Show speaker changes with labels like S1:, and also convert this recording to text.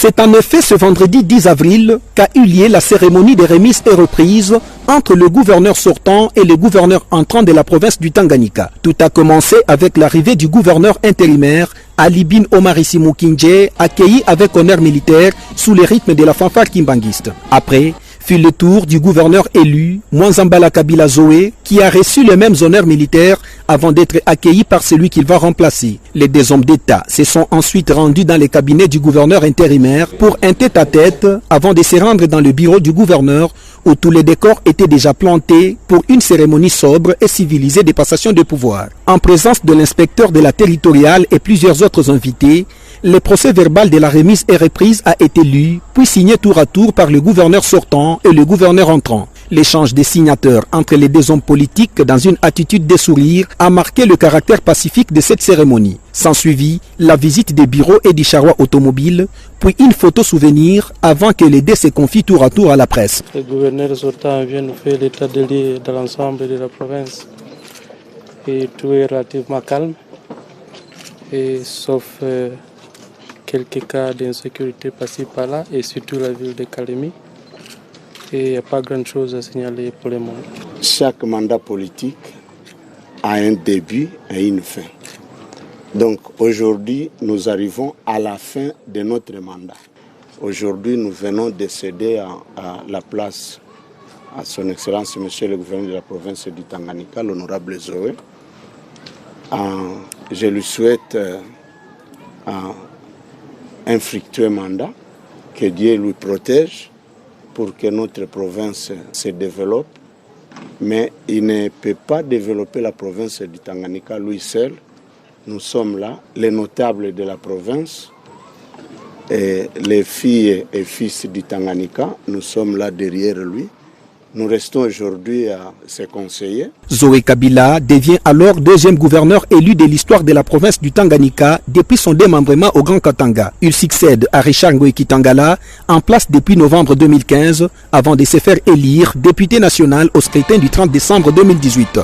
S1: C'est en effet ce vendredi 10 avril qu'a eu lieu la cérémonie de remise et reprise entre le gouverneur sortant et le gouverneur entrant de la province du Tanganyika. Tout a commencé avec l'arrivée du gouverneur intérimaire Ali Bin Omar Issi Mukinje, accueilli avec honneur militaire sous le rythme de la fanfare kimbanguiste. Après, fut le tour du gouverneur élu, Mwanzambala Kabila Zoé, qui a reçu les mêmes honneurs militaires avant d'être accueilli par celui qu'il va remplacer. Les deux hommes d'État se sont ensuite rendus dans les cabinets du gouverneur intérimaire pour un tête-à-tête avant de se rendre dans le bureau du gouverneur où tous les décors étaient déjà plantés pour une cérémonie sobre et civilisée de passation de pouvoir. En présence de l'inspecteur de la territoriale et plusieurs autres invités, le procès-verbal de la remise et reprise a été lu, puis signé tour à tour par le gouverneur sortant et le gouverneur entrant. L'échange des signateurs entre les deux hommes politiques dans une attitude de sourire a marqué le caractère pacifique de cette cérémonie. S'ensuivit la visite des bureaux et du charroi automobile, puis une photo souvenir avant que les deux se confient tour à tour à la presse.
S2: Le gouverneur sortant vient nous faire l'état de lieu dans l'ensemble de la province et tout est relativement calme, et sauf quelques cas d'insécurité par-ci par-là et surtout la ville de Kalemi. Et il n'y a pas grand-chose à signaler pour le moment.
S3: Chaque mandat politique a un début et une fin. Donc aujourd'hui, nous arrivons à la fin de notre mandat. Aujourd'hui, nous venons de céder à la place à son Excellence, Monsieur le gouverneur de la province du Tanganyika, l'honorable Zoé. Je lui souhaite un fructueux mandat, que Dieu lui protège pour que notre province se développe. Mais il ne peut pas développer la province du Tanganyika lui seul. Nous sommes là, les notables de la province, et les filles et fils du Tanganyika, nous sommes là derrière lui. Nous restons aujourd'hui à ses conseillers.
S1: Zoé Kabila devient alors deuxième gouverneur élu de l'histoire de la province du Tanganyika depuis son démembrement au Grand Katanga. Il succède à Richard Ngoïki Tangala, en place depuis novembre 2015, avant de se faire élire député national au scrutin du 30 décembre 2018.